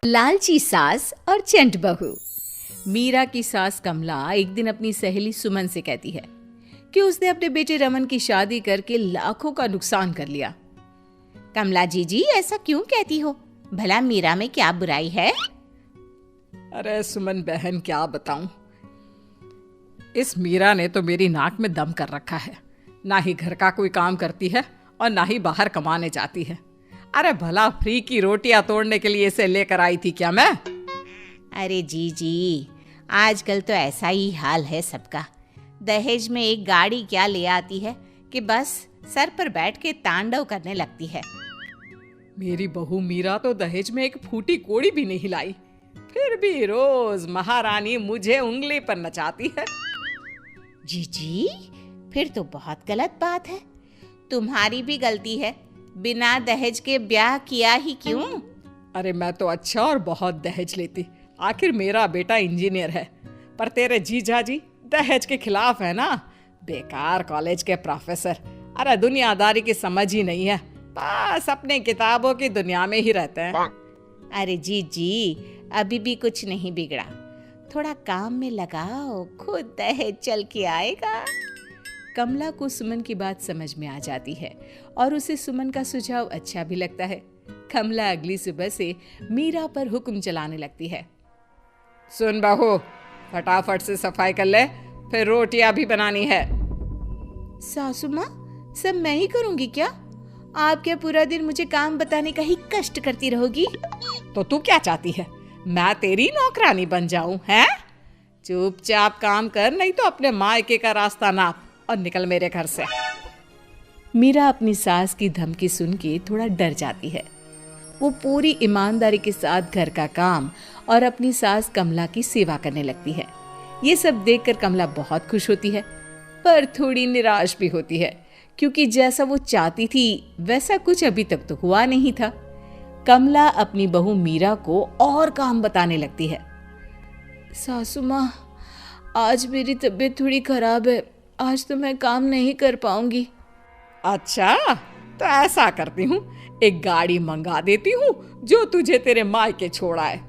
लालची सास और चंट बहू। मीरा की सास कमला एक दिन अपनी सहेली सुमन से कहती है कि उसने अपने बेटे रमन की शादी करके लाखों का नुकसान कर लिया। कमला जी ऐसा क्यों कहती हो? भला मीरा में क्या बुराई है? अरे सुमन बहन, क्या बताऊं, इस मीरा ने तो मेरी नाक में दम कर रखा है। ना ही घर का कोई काम करती है और ना ही बाहर कमाने जाती है। अरे भला फ्री की रोटियां तोड़ने के लिए इसे लेकर आई थी क्या मैं? अरे जी आजकल तो ऐसा ही हाल है सबका। दहेज में एक गाड़ी क्या ले आती है कि बस सर पर बैठ के तांडव करने लगती है। मेरी बहू मीरा तो दहेज में एक फूटी कोड़ी भी नहीं लाई, फिर भी रोज महारानी मुझे उंगली पर नचाती है। जी फिर तो बहुत गलत बात है। तुम्हारी भी गलती है, बिना दहेज के ब्याह किया ही क्यों? अरे मैं तो अच्छा और बहुत दहेज लेती, आखिर मेरा बेटा इंजीनियर है। पर तेरे जीजा जी दहेज के खिलाफ है ना। बेकार कॉलेज के प्रोफेसर, अरे दुनियादारी की समझ ही नहीं है, बस अपने किताबों की दुनिया में ही रहते हैं। अरे जी अभी भी कुछ नहीं बिगड़ा, थोड़ा काम में लगाओ, खुद दहेज चल के आएगा। कमला को सुमन की बात समझ में आ जाती है और उसे सुमन का सुझाव अच्छा भी लगता है। कमला अगली सुबह से मीरा पर हुक्म चलाने लगती है। सुन बहू, फटाफट से सफाई कर ले, फिर रोटियां भी बनानी है। सासू माँ, सब मैं ही करूंगी क्या? आप क्या पूरा दिन मुझे काम बताने का ही कष्ट करती रहोगी? तो तू क्या चाहती है, मैं तेरी नौकरानी बन जाऊं? हैं? चुपचाप काम कर, नहीं तो अपने मायके का रास्ता नाप और निकल मेरे घर से। मीरा अपनी सास की धमकी सुन के थोड़ा डर जाती है। वो पूरी ईमानदारी के साथ घर का काम और अपनी सास कमला की सेवा करने लगती है। ये सब देखकर कमला बहुत खुश होती है, पर थोड़ी निराश भी होती है, क्योंकि जैसा वो चाहती थी वैसा कुछ अभी तक तो हुआ नहीं था। कमला अपनी बहू मीरा को और काम बताने लगती है। सासू माँ, आज मेरी तबीयत थोड़ी खराब है, आज तो मैं काम नहीं कर पाऊंगी। अच्छा, तो ऐसा करती हूँ, एक गाड़ी मंगा देती हूँ जो तुझे तेरे मायके छोड़ आए।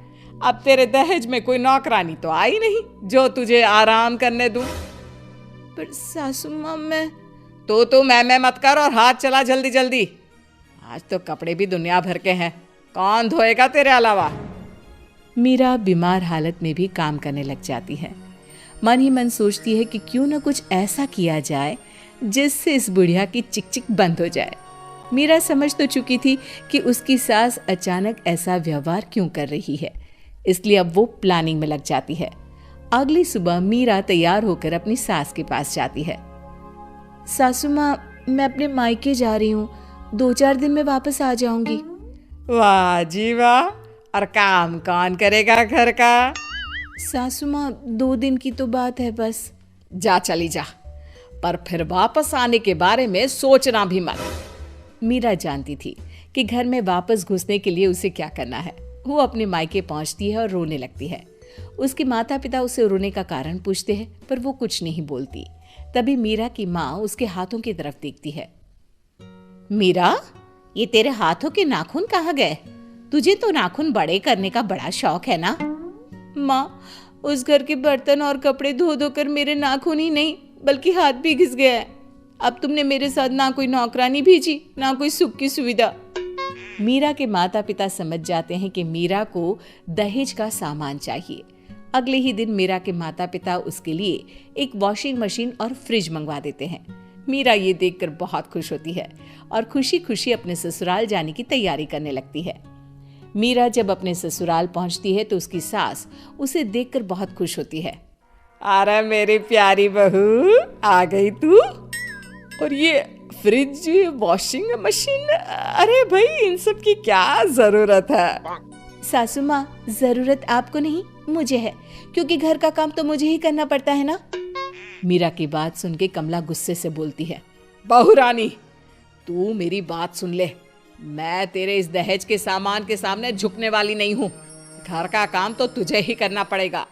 अब तेरे दहेज में कोई नौकरानी तो आई नहीं जो तुझे आराम करने दूं। पर सासू माँ, मैं तो मैं मत कर और हाथ चला जल्दी जल्दी। आज तो कपड़े भी दुनिया भर के हैं, कौन धोएगा तेरे अलावा? मीरा बीमार हालत में भी काम करने लग जाती है। मन ही मन सोचती है कि क्यों न कुछ ऐसा किया जाए जिससे इस बुढ़िया की चिक बंद हो जाए। मीरा समझ तो चुकी थी कि उसकी सास अचानक ऐसा व्यवहार क्यों कर रही है, इसलिए अब वो प्लानिंग में लग जाती है। अगली सुबह मीरा तैयार होकर अपनी सास के पास जाती है। सासू माँ, मैं अपने मायके जा रही हूँ, 2-4 दिन में वापस आ जाऊंगी। वाह जी वाह, और काम कौन करेगा घर का? सासू माँ, 2 दिन की तो बात है बस। जा चली जा, पर फिर वापस आने के बारे में सोचना भी मत। मीरा जानती थी कि घर में वापस घुसने के लिए उसे क्या करना है। वो अपने मायके पहुंचती है और रोने लगती है। उसके माता पिता उसे रोने का कारण पूछते हैं, पर वो कुछ नहीं बोलती। तभी मीरा की माँ उसके हाथों की तरफ देखती है। मीरा, ये तेरे हाथों के नाखून कहाँ गए? तुझे तो नाखून बड़े करने का बड़ा शौक है ना? माँ, उस घर के बर्तन और कपड़े धो धो कर मेरे नाखून ही नहीं बल्कि हाथ भी घिस गया है। अब तुमने मेरे साथ ना कोई नौकरानी भेजी, ना कोई सुख की सुविधा। मीरा के माता पिता समझ जाते हैं कि मीरा को दहेज का सामान चाहिए। अगले ही दिन मीरा के माता पिता उसके लिए एक वॉशिंग मशीन और फ्रिज मंगवा देते हैं। मीरा ये देखकर बहुत खुश होती है और खुशी खुशी अपने ससुराल जाने की तैयारी करने लगती है। मीरा जब अपने ससुराल पहुंचती है तो उसकी सास उसे देखकर बहुत खुश होती है। अरे मेरी प्यारी बहू, आ गई तू? और ये फ्रिज, वॉशिंग मशीन, अरे भाई इन सब की क्या जरूरत है? सासू माँ, जरूरत आपको नहीं मुझे है, क्योंकि घर का काम तो मुझे ही करना पड़ता है ना। मीरा की बात सुन के कमला गुस्से से बोलती है। बहू रानी, तू मेरी बात सुन ले, मैं तेरे इस दहेज के सामान के सामने झुकने वाली नहीं हूँ। घर का काम तो तुझे ही करना पड़ेगा।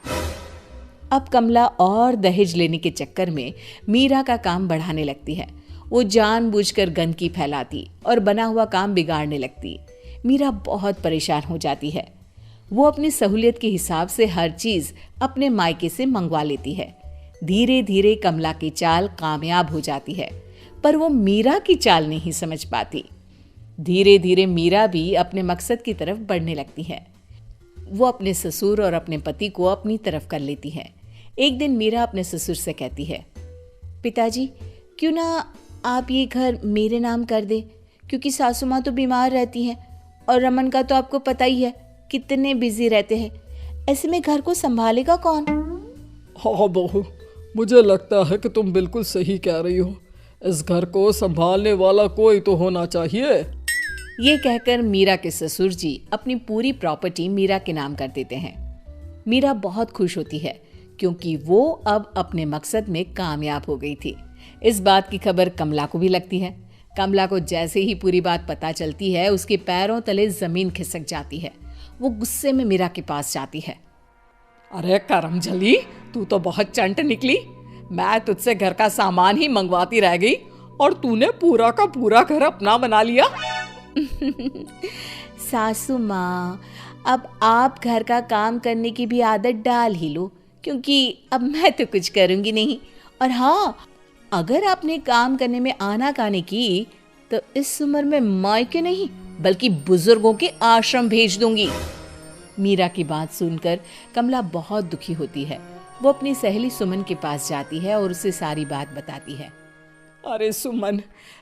अब कमला और दहेज लेने के चक्कर में मीरा का काम बढ़ाने लगती है। वो जानबूझकर गंदगी फैलाती और बना हुआ काम बिगाड़ने लगती। मीरा बहुत परेशान हो जाती है। वो अपनी सहूलियत के हिसाब से हर चीज अपने मायके से मंगवा लेती है। धीरे धीरे कमला की चाल कामयाब हो जाती है, पर वो मीरा की चाल नहीं समझ पाती। धीरे धीरे मीरा भी अपने मकसद की तरफ बढ़ने लगती है। वो अपने ससुर और अपने पति को अपनी तरफ कर लेती है। एक दिन मीरा अपने ससुर से कहती है, पिताजी क्यों ना आप ये घर मेरे नाम कर दें, क्योंकि सासू माँ तो बीमार रहती हैं और रमन का तो आपको पता ही है कितने बिजी रहते हैं। ऐसे में घर को संभालेगा कौन? हाँ बहू, मुझे लगता है कि तुम बिल्कुल सही कह रही हो। इस घर को संभालने वाला कोई तो होना चाहिए। ये कहकर मीरा के ससुर जी अपनी पूरी प्रॉपर्टी मीरा के नाम कर देते हैं। मीरा बहुत खुश होती है क्योंकि वो अब अपने मकसद में कामयाब हो गई थी। इस बात की खबर कमला को भी लगती है। कमला को जैसे ही पूरी बात पता चलती है, उसके पैरों तले जमीन खिसक जाती है। वो गुस्से में मीरा के पास जाती है। अरे करमजली, तू तो बहुत चंट निकली। मैं तुझसे घर का सामान ही मंगवाती रह गई और तूने पूरा का पूरा घर अपना बना लिया। सासू माँ, अब आप घर का काम करने की भी आदत डाल ही लो, क्योंकि अब मैं तो कुछ करूंगी नहीं। और हाँ, अगर आपने काम करने में आनाकानी की तो इस उम्र में मायके नहीं बल्कि बुजुर्गों के आश्रम भेज दूंगी। मीरा की बात सुनकर कमला बहुत दुखी होती है। वो अपनी सहेली सुमन के पास जाती है और उसे सारी बात बताती है। अरे सुमन,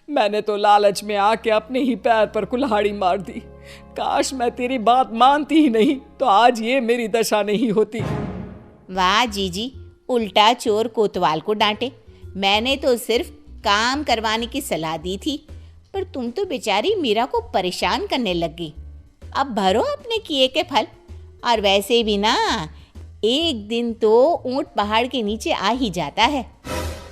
मैंने तो लालच में आके अपने ही पैर पर कुल्हाड़ी मार दी। काश मैं तेरी बात मानती ही नहीं तो आज ये मेरी दशा नहीं होती। वाह जीजी, उल्टा चोर कोतवाल को डांटे। मैंने तो सिर्फ काम करवाने की सलाह दी थी, पर तुम तो बेचारी मीरा को परेशान करने लग गई। अब भरो अपने किए के फल। और वैसे भी ना, एक दिन तो ऊंट पहाड़ के नीचे आ ही जाता है।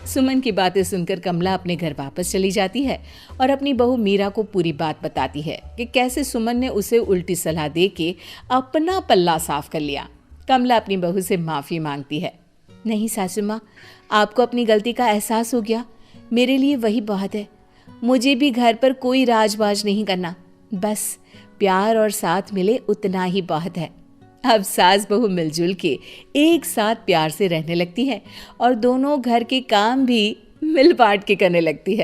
सुमन की बातें सुनकर कमला अपने घर वापस चली जाती है और अपनी बहू मीरा को पूरी बात बताती है कि कैसे सुमन ने उसे उल्टी सलाह देके अपना पल्ला साफ कर लिया। कमला अपनी बहू से माफ़ी मांगती है। नहीं सासू माँ, आपको अपनी गलती का एहसास हो गया, मेरे लिए वही बहुत है। मुझे भी घर पर कोई राजबाज नहीं करना, बस प्यार और साथ मिले उतना ही बहुत है। अब सास बहू मिलजुल के एक साथ प्यार से रहने लगती है और दोनों घर के काम भी मिल बांट के करने लगती है।